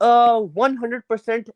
100%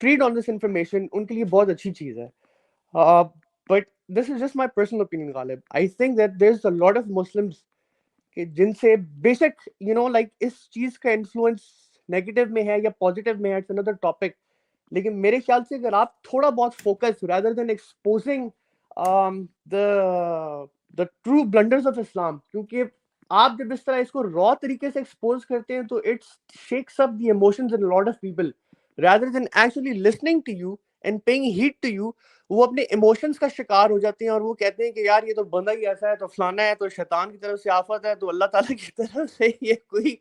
feed on this information ان کے لیے بہت اچھی چیز ہے. But this is just my personal opinion, Ghalib. I think that there's a lot of Muslims کہ جن سے بے شک like اس چیز کا انفلوئنس نیگیٹو میں ہے یا پازیٹیو میں ہے, اٹس another topic. لیکن میرے خیال سے اگر آپ تھوڑا بہت focus rather than exposing the true blunders of Islam, کیونکہ آپ جب اس طرح اس کو را طریقے سے ایکسپوز کرتے ہیں تو it shakes up the emotions in lot of people rather than actually listening to you and paying heed to you. وہ اپنے ایموشنز کا شکار ہو جاتے ہیں اور وہ کہتے ہیں کہ یار یہ تو بندہ ہی ایسا ہے, تو فلانا ہے, تو شیطان کی طرف سے آفت ہے, تو اللہ تعالیٰ کی طرف سے یہ کوئی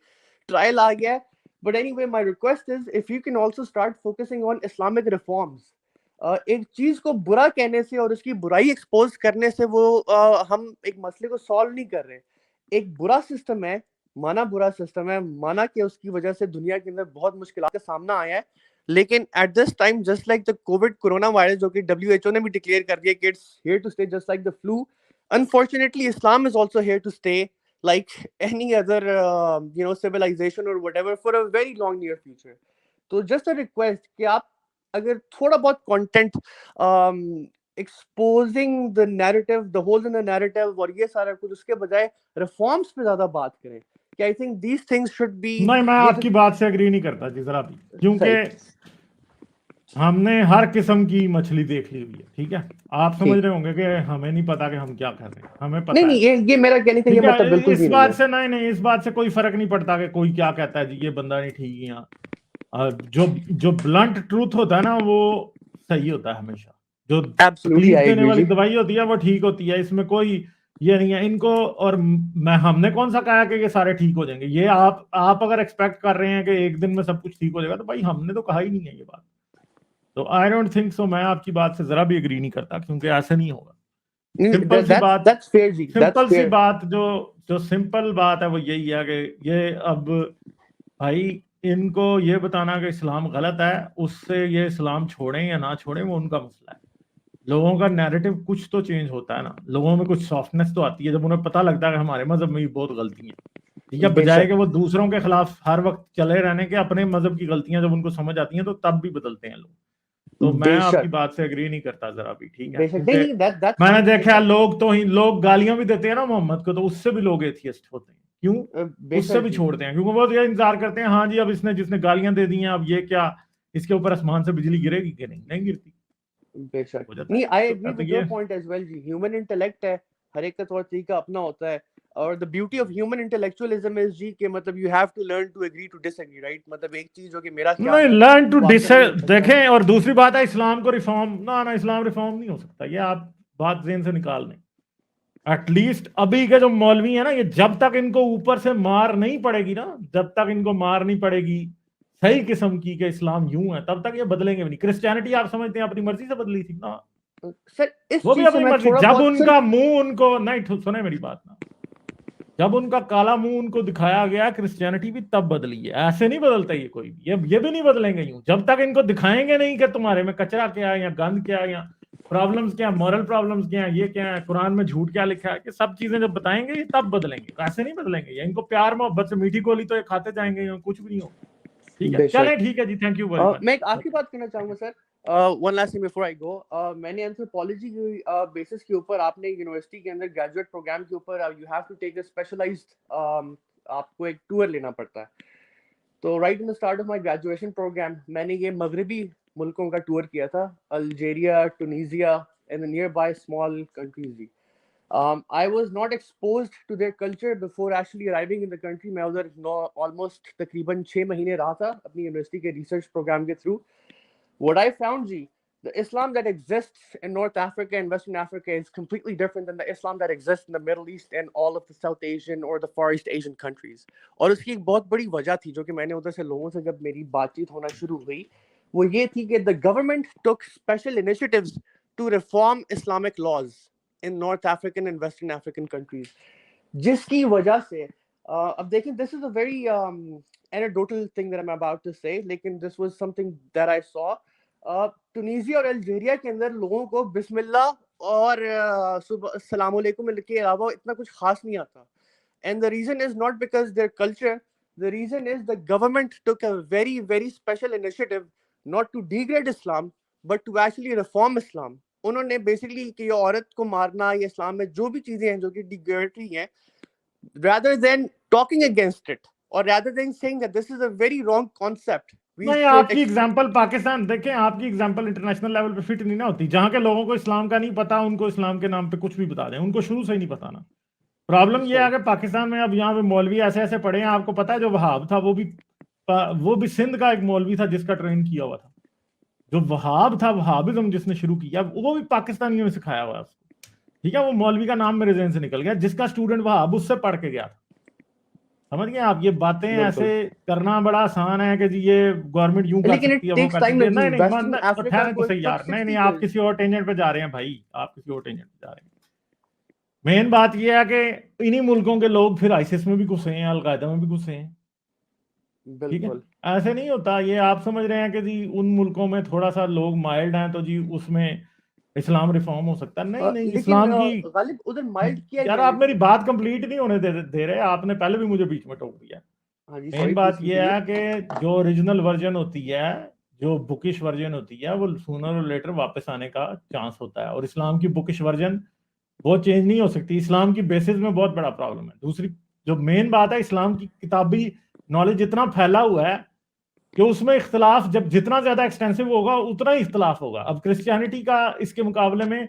ٹرائل آ گیا ہے. But anyway, my request is if you can also start focusing on Islamic reforms. ایک چیز کو برا کہنے سے اور اس کی برائی ایکسپوز کرنے سے وہ ہم ایک مسئلے کو سالو نہیں کر رہے. ایک برا سسٹم ہے, مانا برا سسٹم ہے, مانا کہ اس کی وجہ سے دنیا کے اندر بہت مشکلات کا سامنا آیا ہے, لیکن at this time just like the covid corona virus جو کہ WHO نے بھی ڈکلیئر کر دیا کہ it's here to stay just like the flu, unfortunately Islam is also here to stay like any other civilization or whatever for a very long near future. تو just a request کہ آپ اگر تھوڑا بہت content exposing the narrative, the holes in the narrative اور یہ سارا کچھ, اس کے بجائے reforms پہ زیادہ بات کریں کہ I think these things should be. نہیں, میں آپ کی بات سے اگری نہیں کرتا جی ذرا بھی, کیونکہ ہم نے ہر قسم کی مچھلی دیکھ لی ہوئی ہے. ٹھیک ہے, آپ سمجھ رہے ہوں گے کہ ہمیں نہیں پتا کہ ہم کیا کر رہے ہیں, ہمیں پتا نہیں, یہ میرا کہنے کا یہ مطلب بالکل اس بات سے نہیں, اس بات سے کوئی فرق نہیں پڑتا کہ کوئی کیا کہتا ہے جی یہ بندہ نہیں ٹھیک. یہاں جو بلنٹ ٹروتھ ہوتا ہے نا وہ صحیح ہوتا ہے ہمیشہ. جو تکلیف دینے والی دوائی ہوتی ہے وہ ٹھیک ہوتی ہے, اس میں کوئی یہ نہیں ہے. ان کو اور ہم نے کون سا کہا کہ یہ سارے ٹھیک ہو جائیں گے. یہ آپ اگر ایکسپیکٹ کر رہے ہیں کہ ایک دن میں سب کچھ ٹھیک ہو جائے گا تو بھائی ہم نے تو کہا ہی نہیں ہے یہ بات. تو آئی ڈونٹ تھنک سو, میں آپ کی بات سے ذرا بھی اگری نہیں کرتا, کیونکہ ایسا نہیں ہوگا. سمپل سی بات جو سمپل بات ہے وہ یہی ہے کہ یہ اب بھائی ان کو یہ بتانا کہ اسلام غلط ہے, اس سے یہ اسلام چھوڑیں یا نہ چھوڑیں وہ ان کا مسئلہ ہے. لوگوں کا نیریٹو کچھ تو چینج ہوتا ہے نا, لوگوں میں کچھ سافٹنس تو آتی ہے جب انہیں پتہ لگتا ہے کہ ہمارے مذہب میں بھی بہت غلطی ہیں. ٹھیک ہے, بجائے کہ وہ دوسروں کے خلاف ہر وقت چلے رہنے کے, اپنے مذہب کی غلطیاں جب ان کو سمجھ آتی ہیں تو تب بھی بدلتے ہیں لوگ. تو میں آپ کی بات سے اگری نہیں کرتا ذرا بھی. ٹھیک ہے, میں نے دیکھا لوگ گالیاں بھی دیتے ہیں نا محمد کو, تو اس سے بھی لوگ ایتھیسٹ ہوتے ہیں. کیوں؟ اس سے بھی چھوڑتے ہیں, کیونکہ وہ یہ انتظار کرتے ہیں ہاں جی اب جس نے گالیاں دے دی ہیں اب یہ کیا اس کے اوپر آسمان سے بجلی گرے گی کہ نہیں گرتی. بے شک نہیں, I agree with your point as well جی. ہیومن انٹلیکٹ ہے, ہر ایک کا طور طریقہ اپنا ہوتا ہے, اور the beauty of human intellectualism is جی کہ مطلب you have to learn to agree to disagree, right. مطلب ایک چیز جو کہ میرا خیال ہے learn to disagree دیکھیں. اور دوسری بات ہے اسلام کو ریفارم نہ اسلام ریفارم نہیں ہو سکتا, یہ آپ بات ذہن سے نکال دیں. ایٹ لیسٹ ابھی کے جو مولوی ہیں نا, یہ جب تک ان کو اوپر سے مار نہیں پڑے گی نا, جب تک ان کو مار نہیں پڑے گی صحیح قسم کی کہ اسلام یوں ہے, تب تک یہ بدلیں گے بھی نہیں. کرسچینٹی آپ سمجھتے ہیں اپنی مرضی سے بدلی تھی نا, وہ بھی اپنی مرضی. جب ان کا منہ ان کو نہیں سنے میری بات نا, جب ان کا کالا منہ ان کو دکھایا گیا کرسچینٹی بھی تب بدلی ہے. ایسے نہیں بدلتا یہ کوئی بھی, یہ بھی نہیں بدلیں گے یوں جب تک ان کو دکھائیں گے نہیں کہ تمہارے میں کچرا کیا ہے یا گند کیا ہے یا پرابلمز کیا, مورل پرابلمز کیا ہیں, یہ کیا ہے, قرآن میں جھوٹ کیا لکھا ہے, کہ سب چیزیں جب بتائیں گے یہ تب بدلیں گے. ایسے نہیں بدلیں گے. ان کو پیار محبت سے میٹھی گولی تو یہ کھاتے جائیں گے, کچھ بھی نہیں ہوگا. ٹھیک ہے, چلیں ٹھیک ہے جی, تھینک یو ویری مچ. میں ایک آخری بات کرنا چاہوں گا sir, one last thing before I go. میں نے اینتھروپولوجی کی بیسس کے اوپر آپ نے یونیورسٹی کے اندر گریجویٹ پروگرام کے اوپر you have to take a specialised, آپ کو ایک ٹور لینا پڑتا ہے. تو right in the start of my graduation programme میں نے یہ مغربی ملکوں کا ٹور کیا تھا, Algeria, Tunisia and the nearby small countries. I was not exposed to their culture before actually arriving in the country. میں ادھر almost تقریباً 6 مہینے رہا تھا اپنی یونیورسٹی کے ریسرچ پروگرام کے تھرو. What I found جی, the Islam that exists in North Africa and Western Africa is completely different than the Islam that exists in the Middle East and all of the South Asian or the Far East Asian countries. اور اس کی ایک بہت بڑی وجہ تھی جو کہ میں نے ادھر سے لوگوں سے جب میری بات چیت ہونا شروع ہوئی, وہ یہ تھی کہ the government took special initiatives to reform Islamic laws in North African and Western African countries, جس کی وجہ سے اب دیکھیں, this is a very anecdotal thing that I'm about to say, لیکن this was something that I saw. ٹونیزیا اور Algeria کے اندر لوگوں کو بسم اللہ اور السلام علیکم کے علاوہ اتنا کچھ خاص نہیں آتا. And the reason is not because their culture, the reason is the government took a very, very special initiative not to degrade Islam but to actually reform Islam. انہوں نے بیسکلی کہ یہ عورت کو مارنا یا اسلام میں جو بھی چیزیں ہیں جو کہ ڈیگریڈری ہیں, rather than talking against it or rather than saying that this is a very wrong concept. نہیں, آپ کی ایگزامپل پاکستان دیکھیں, آپ کی ایگزامپل انٹرنیشنل لیول پہ فٹ نہیں نہ ہوتی. جہاں کے لوگوں کو اسلام کا نہیں پتا, ان کو اسلام کے نام پہ کچھ بھی بتا دیں, ان کو شروع سے ہی نہیں پتا نا. پرابلم یہ ہے کہ پاکستان میں اب یہاں پہ مولوی ایسے ایسے پڑھے ہیں, آپ کو پتا ہے جو وہاب تھا وہ بھی سندھ کا ایک مولوی تھا جس کا ٹرین کیا ہوا تھا. جو وہاب تھا, وہابزم جس نے شروع کیا, وہ بھی پاکستانیوں نے سکھایا ہوا ہے اس کو. ٹھیک ہے, وہ مولوی کا نام میرے ذہن سے نکل گیا, جس کا اسٹوڈنٹ وہاب اس سے پڑھ کے گیا تھا. سمجھ گئے آپ, یہ باتیں ایسے کرنا بڑا آسان ہے کہ جی یہ گورنمنٹ یوں کر سکتی ہے, وہ کر سکتی ہے. نہیں ٹھہریں تو صحیح یار, نہیں آپ کسی اور ٹینجنٹ پہ جا رہے ہیں بھائی, آپ کسی اور ٹینجنٹ پہ جا رہے ہیں. مین بات یہ ہے کہ انہی ملکوں کے لوگ پھر آئیسس میں بھی گھسے ہیں, القاعدہ میں بھی گھسے ہیں. ٹھیک ہے, ایسے نہیں ہوتا. یہ آپ سمجھ رہے ہیں کہ جی ان ملکوں میں تھوڑا سا لوگ مائلڈ ہیں تو جی اس میں اسلام ریفارم ہو سکتا ہے. نہیں, اسلام کی ادھر مائلڈ کیا یار, آپ میری بات کمپلیٹ نہیں ہونے دے رہے, آپ نے پہلے بھی مجھے بیچ میں ٹوک دیا. مین بات یہ ہے کہ جو اوریجنل ورژن ہوتی ہے, جو بکش ورژن ہوتی ہے, وہ سونر اور لیٹر واپس آنے کا چانس ہوتا ہے. اور اسلام کی بکش ورژن وہ چینج نہیں ہو سکتی. اسلام کی بیسز میں بہت بڑا پرابلم ہے. دوسری جو مین بات ہے, اسلام کی کتابی نالج اتنا پھیلا ہوا ہے کہ اس میں اختلاف جب جتنا زیادہ ایکسٹینسو ہوگا اتنا ہی اختلاف ہوگا. اب کرسچینٹی کا اس کے مقابلے میں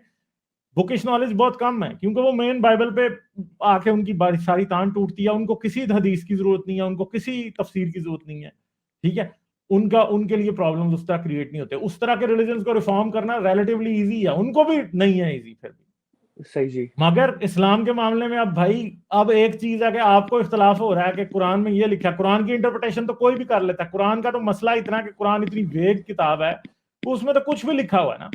بکش نالج بہت کم ہے, کیونکہ وہ مین بائبل پہ آ کے ان کی ساری تان ٹوٹتی ہے. ان کو کسی حدیث کی ضرورت نہیں ہے, ان کو کسی تفسیر کی ضرورت نہیں ہے. ٹھیک ہے, ان کے لیے پرابلم اس طرح کریٹ نہیں ہوتے. اس طرح کے ریلیجنز کو ریفارم کرنا ریلیٹیولی ایزی ہے, ان کو بھی نہیں ہے ایزی پھر بھی. صحیح جی. مگر اسلام کے معاملے میں اب بھائی, اب ایک چیز ہے کہ آپ کو اختلاف ہو رہا ہے کہ قرآن میں یہ لکھا ہے. قرآن کی انٹرپریٹیشن تو کوئی بھی کر لیتا ہے. قرآن کا تو مسئلہ اتنا کہ قرآن اتنی ویگ کتاب ہے, اس میں تو کچھ بھی لکھا ہوا ہے نا.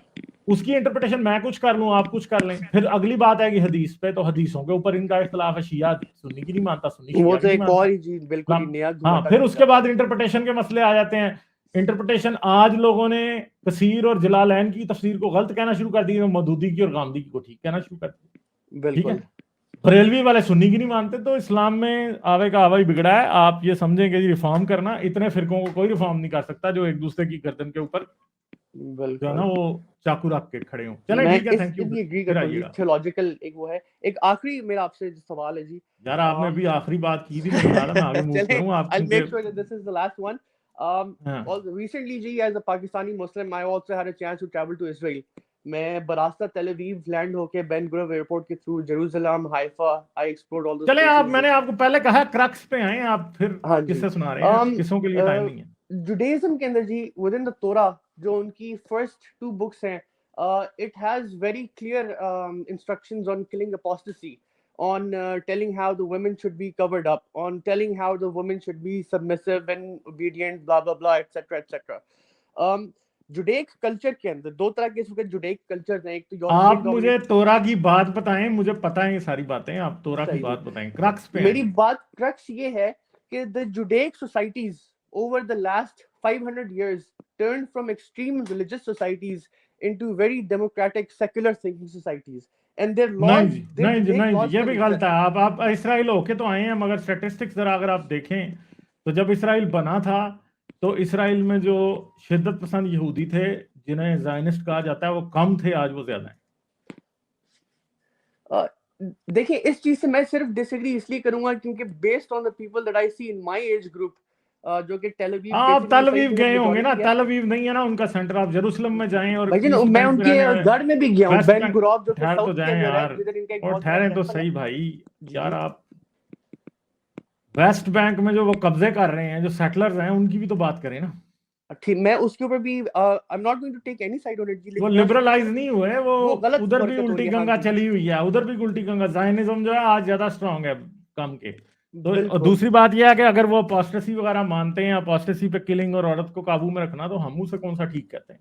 اس کی انٹرپریٹیشن میں کچھ کر لوں, آپ کچھ کر لیں. پھر اگلی بات ہے کہ حدیث پہ, تو حدیثوں کے اوپر ان کا اختلاف ہے. شیعہ سنی کی نہیں مانتا, سنی شیعہ کی نہیں مانتا. ہاں, پھر اس کے بعد انٹرپریٹیشن کے مسئلے آ جاتے ہیں. انٹرپریٹیشن آج لوگوں نے کثیر اور جلالین کی تفسیر کو غلط کہنا شروع کر دی, مودودی کی اور غامدی کی کو ٹھیک کہنا شروع کر دی. ٹھیک ہے, بریلوی والے سنی کی نہیں مانتے. تو اسلام میں آوے کا آوا ہی بگڑا ہے. آپ یہ سمجھیں کہ ریفارم کرنا, اتنے فرقوں کو کوئی ریفارم نہیں کر سکتا جو ایک دوسرے کی گردن کے اوپر جو ہے نا وہ چاقو رکھ کے کھڑے ہوں. چلیں ٹھیک ہے, تھینک یو. تھیولوجیکل ایک وہ ہے, ایک آخری میرا آپ سے سوال ہے جی. یار آپ نے بھی آخری بات کی تھی, میں بتا رہا میں آگے موو کروں. آپ I'll make sure that this is the last one. Recently G, as a Pakistani Muslim, I also had a chance to travel to Israel. میں براستہ تل اویو لینڈ ہو کے بین گورو ایئرپورٹ کے through Jerusalem, Haifa, I explored all those. چلیں آپ, میں نے آپ کو پہلے کہا کرکس پہ آئیں, آپ پھر قصے سنا رہے ہیں, قصوں کے لیے ٹائم نہیں ہے. جوڈیزم کے اندر جی ود ان دا تورا جو ان کی فرسٹ 2 بکس ہیں, it has very clear instructions on killing apostasy, on telling how the women should be covered up, on telling how the women should be submissive and obedient, blah blah blah, etc etc. Judaic culture کے اندر 2 طرح کے اس وقت جوڈیک culture ہیں. ایک تو آپ مجھے تورا کی بات بتائیں, مجھے پتہ ہے یہ ساری باتیں, آپ تورا کی بات بتائیں, کرکس پہ. میری بات کرکس یہ ہے کہ the جوڈیک societies over the last 500 years turned from extreme religious societies into very democratic secular thinking societies, and their laws نہیں یہ بھی غلط ہے. آپ اسرائیل ہو کے تو آئے ہیں, مگر اسٹیٹسٹکس ذرا اگر آپ دیکھیں تو جب اسرائیل بنا تھا تو اسرائیل میں جو شدت پسند یہودی تھے جنہیں زائنسٹ کہا جاتا ہے وہ کم تھے, آج وہ زیادہ ہیں. دیکھیں اس چیز سے میں صرف ڈس ایگری اس لیے کروں گا کیونکہ based on the people that I see in my age group, جو کہ ٹیل اویو, آپ تل اویو گئے ہوں گے نا, تل اویو نہیں ہے نا ان کا سینٹر, آپ جیروسلم میں جائیں. اور میں ان کے گھر میں بھی گیا ہوں, بین گوراب جو کہ ٹھہر تو ساؤتھ کے جائیں اندر ہے, یار, جدھر ان کا ایک اور بہت ٹھہریں تو صحیح بھائی. یار آپ ویسٹ بینک میں جو وہ قبضے کر رہے ہیں, جو سیٹلرز ہیں, ان کی بھی تو بات کریں نا. ٹھیک, میں اس کے اوپر بھی I'm not going to take any side on it. وہ لبرلائز نہیں ہوئے, وہ ادھر بھی الٹی گنگا چلی ہوئی ہے, ادھر بھی الٹی گنگا. زائنزم جو ہے آج زیادہ اسٹرانگ ہے کم کے. تو دوسری بات یہ ہے کہ اگر وہ اپوسٹسی وغیرہ مانتے ہیں, اپوسٹسی پہ کلنگ اور عورت کو قابو میں رکھنا, تو ہم اسے کون سا ٹھیک کہتے ہیں.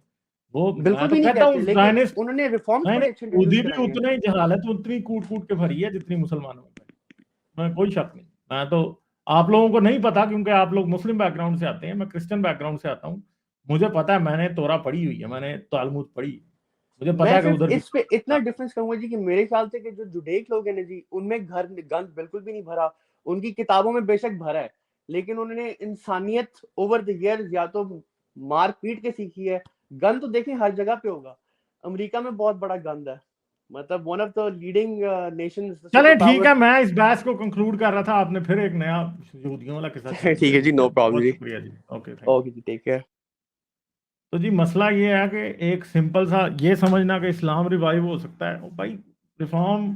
وہ بالکل بھی نہیں کہتے, لیکن انہوں نے ریفارمز بڑے اچھے انٹروڈیوس بھی کرائے ہیں. اتنا ہی جہالت اتنی کوٹ کوٹ کے بھری ہے جتنی مسلمانوں میں کوئی شک نہیں. میں تو آپ لوگوں کو نہیں پتا کیونکہ آپ لوگ مسلم بیک گراؤنڈ سے آتے ہیں, میں کرسچن بیک گراؤنڈ سے آتا ہوں. مجھے پتا ہے, میں نے تورا پڑھی ہوئی ہے, میں نے تالمود پڑھی, مجھے پتا ہے کہ ادھر اس پہ اتنا ڈفرنس کروں گا جی کہ میرے خیال سے کہ جو جوڈیک لوگ ہیں نا جی, ان میں گند بالکل بھی نہیں بھرا. ان کی کتابوں میں بے شک بھرا ہے, لیکن انہوں نے انسانیت اوور دی ایئرز یا تو مار پیٹ کے سیکھی ہے. گن تو دیکھیں ہر جگہ پہ ہوگا. امریکہ میں بہت بڑا گند ہے, مطلب one of the leading nations. چلیں ٹھیک ہے, میں اس بحث کو کنکلوڈ کر رہا تھا, آپ نے پھر ایک نیا یہودیوں والا قصہ چھیڑ دیا. ٹھیک ہے جی, نو پرابلم بہت جی. شکریہ جی. اوکے اوکے جی, ٹیک کیئر. تو جی مسئلہ یہ ہے کہ ایک سمپل سا یہ سمجھنا کہ اسلام ریوائیو ہو سکتا ہے, بھائی ریفارم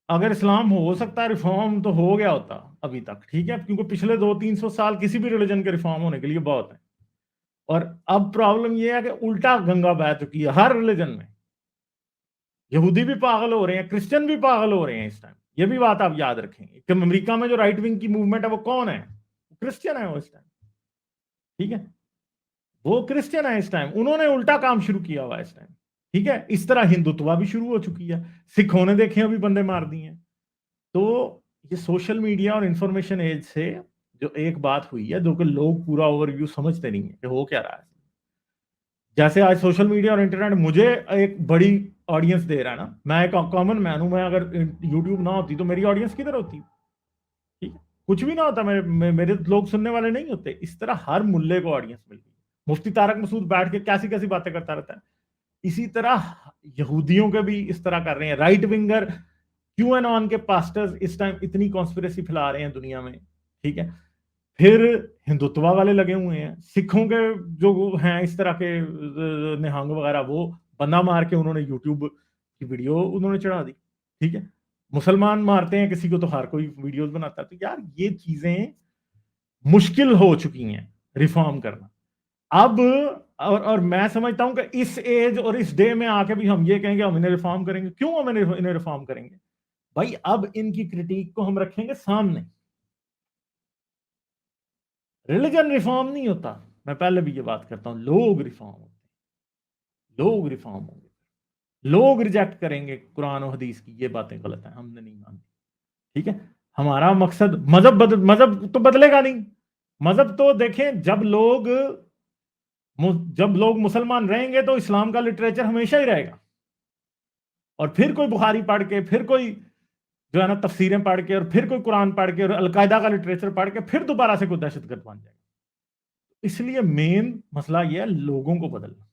اگر اسلام ہو سکتا ہے ریفارم تو ہو گیا ہوتا ابھی تک, ٹھیک ہے, کیونکہ پچھلے 200-300 سال کسی بھی ریلیجن کے ریفارم ہونے کے لیے بہت ہیں. اور اب پرابلم یہ ہے کہ الٹا گنگا بہہ چکی ہے ہر ریلیجن میں. یہودی بھی پاگل ہو رہے ہیں, کرسچن بھی پاگل ہو رہے ہیں اس ٹائم. یہ بھی بات آپ یاد رکھیں کہ امریکہ میں جو رائٹ ونگ کی موومنٹ ہے وہ کون ہے؟ کرسچن ہے وہ اس ٹائم, ٹھیک ہے, وہ کرسچن ہے اس ٹائم. انہوں نے الٹا کام شروع کیا ہوا ہے اس ٹائم, ٹھیک ہے. اس طرح ہندوتوا بھی شروع ہو چکی ہے, سکھوں نے دیکھیں ابھی بندے مار دی ہیں. تو یہ سوشل میڈیا اور انفارمیشن ایج سے جو ایک بات ہوئی ہے جو کہ لوگ پورا اوور ویو سمجھتے نہیں ہیں کہ ہو کیا رہا ہے. جیسے آج سوشل میڈیا اور انٹرنیٹ مجھے ایک بڑی آڈینس دے رہا ہے نا, میں ایک کامن مین ہوں, میں اگر یوٹیوب نہ ہوتی تو میری آڈینس کدھر ہوتی, ٹھیک ہے, کچھ بھی نہ ہوتا, میرے لوگ سننے والے نہیں ہوتے. اس طرح ہر ملے کو آڈینس مل گئی. مفتی طارق مسعود بیٹھ کے کیسی کیسی باتیں کرتا رہتا ہے. اسی طرح یہودیوں کے بھی اس طرح کر رہے ہیں. رائٹ ونگر کیو این آن کے پاسٹرز اس ٹائم اتنی کانسپریسی پھیلا رہے ہیں دنیا میں, ٹھیک ہے. پھر ہندوتوا والے لگے ہوئے ہیں, سکھوں کے جو ہیں اس طرح کے نہنگ وغیرہ وہ بندہ مار کے انہوں نے یوٹیوب کی ویڈیو انہوں نے چڑھا دی, ٹھیک ہے. مسلمان مارتے ہیں کسی کو تو ہر کوئی ویڈیوز بناتا ہے. تو یار یہ چیزیں مشکل ہو چکی ہیں ریفارم کرنا اب. اور میں سمجھتا ہوں کہ اس ایج اور اس ڈے میں آ کے بھی ہم یہ کہیں گے ہم انہیں ریفارم کریں گے. کیوں ہم انہیں ریفارم کریں گے بھائی؟ اب ان کی کرٹیک کو ہم رکھیں گے سامنے. ریلیجن ریفارم نہیں ہوتا, میں پہلے بھی یہ بات کرتا ہوں, لوگ ریفارم ہوتے ہیں, لوگ ریفارم ہوں گے, لوگ ریجیکٹ کریں گے قرآن و حدیث کی یہ باتیں غلط ہیں, ہم نے نہیں مانی, ٹھیک ہے. ہمارا مقصد مذہب تو بدلے گا نہیں. مذہب تو دیکھیں جب لوگ مسلمان رہیں گے تو اسلام کا لٹریچر ہمیشہ ہی رہے گا, اور پھر کوئی بخاری پڑھ کے, پھر کوئی جو ہے نا تفسیریں پڑھ کے, اور پھر کوئی قرآن پڑھ کے, اور القاعدہ کا لٹریچر پڑھ کے پھر دوبارہ سے کوئی دہشت گرد بن جائے گا. اس لیے مین مسئلہ یہ ہے لوگوں کو بدلنا.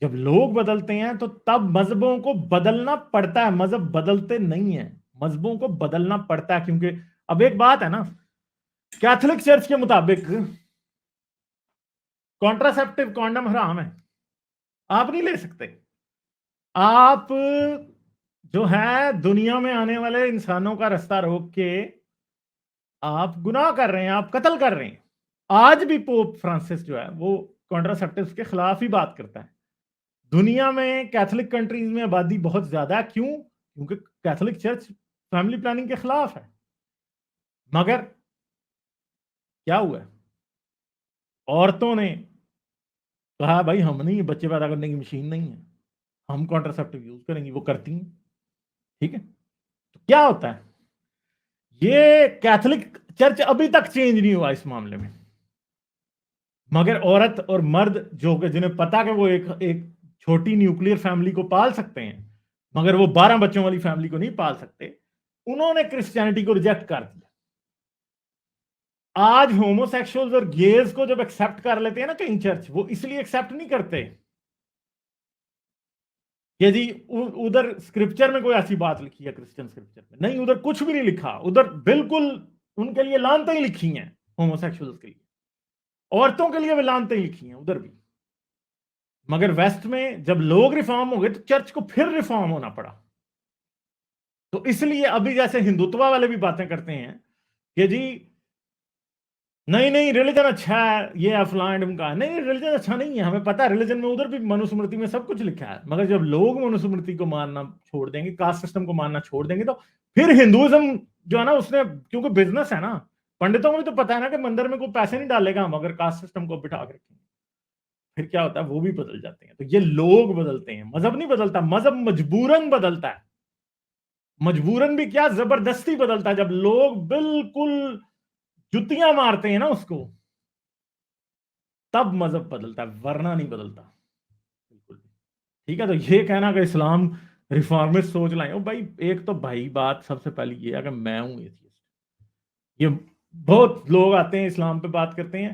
جب لوگ بدلتے ہیں تو تب مذہبوں کو بدلنا پڑتا ہے, مذہب بدلتے نہیں ہیں, مذہبوں کو بدلنا پڑتا ہے. کیونکہ اب ایک بات ہے نا, کیتھولک چرچ کے مطابق کانٹراسیپٹیو کانڈم حرام ہے, آپ نہیں لے سکتے. آپ جو ہے دنیا میں آنے والے انسانوں کا رستہ روک کے آپ گناہ کر رہے ہیں, آپ قتل کر رہے ہیں. آج بھی پوپ فرانسس جو ہے وہ کانٹراسیپٹیوز کے خلاف ہی بات کرتا ہے. دنیا میں کیتھولک کنٹریز میں آبادی بہت زیادہ ہے, کیوں؟ کیونکہ کیتھولک چرچ فیملی پلاننگ کے خلاف ہے. مگر کیا ہوا ہے, عورتوں نے کہا بھائی ہم نہیں, بچے پیدا کرنے کی مشین نہیں ہے, ہم کانٹراسیپٹیو یوز کریں گی, وہ کرتی ہیں, ٹھیک ہے. تو کیا ہوتا ہے, یہ کیتھولک چرچ ابھی تک چینج نہیں ہوا اس معاملے میں. مگر عورت اور مرد جو کہ جنہیں پتا کہ وہ ایک چھوٹی نیوکلیئر فیملی کو پال سکتے ہیں مگر وہ 12 بچوں والی فیملی کو نہیں پال سکتے, انہوں نے کرسچینٹی کو ریجیکٹ کر دیا. آج ہومو سیکشولز اور گیز کو جب ایکسپٹ کر لیتے ہیں نا کہیں چرچ, وہ اس لیے ایکسپٹ نہیں کرتے کہ جی ادھر اسکرپچر میں کوئی ایسی بات لکھی ہے کرسچن اسکرپچر میں, نہیں, ادھر کچھ بھی نہیں لکھا. ادھر بالکل ان کے لیے لانتیں ہی لکھی ہیں ہومو سیکشولز کے لیے, عورتوں کے لیے بھی لانتیں ہی لکھی ہیں ادھر بھی. مگر ویسٹ میں جب لوگ ریفارم ہو گئے تو چرچ کو پھر ریفارم ہونا پڑا. تو اس لیے ابھی جیسے ہندوتوا والے بھی باتیں کرتے ہیں کہ جی نہیں ریلیجن اچھا ہے, یہ افلان کا, نہیں ریلیجن اچھا نہیں ہے, ہمیں پتا ہے ریلیجن میں ادھر بھی منوسمرتی میں سب کچھ لکھا ہے. مگر جب لوگ منوسمرتی کو ماننا چھوڑ دیں گے, کاسٹ سسٹم کو ماننا چھوڑ دیں گے, تو پھر ہندوازم جو ہے نا اس نے, کیونکہ بزنس ہے نا, پنڈتوں کو بھی تو پتا ہے نا کہ مندر میں کوئی پیسے نہیں ڈالے گا ہم اگر کاسٹ سسٹم کو بٹھا کے رکھیں گے. پھر کیا ہوتا ہے, وہ بھی بدل جاتے ہیں. تو یہ لوگ بدلتے ہیں, مذہب نہیں بدلتا. مذہب مجبوراً بدلتا ہے, مجبوراً بھی کیا زبردستی بدلتا ہے. جب لوگ بالکل جتیاں مارتے ہیں نا اس کو, تب مذہب بدلتا ہے, ورنہ نہیں بدلتا بالکل. ٹھیک ہے, تو یہ کہنا کہ اسلام ریفارمسٹ سوچ لائیں, بھائی ایک تو بھائی بات سب سے پہلی یہ ہے کہ میں ہوں ایتھیسٹ. یہ بہت لوگ آتے ہیں اسلام پہ بات کرتے ہیں,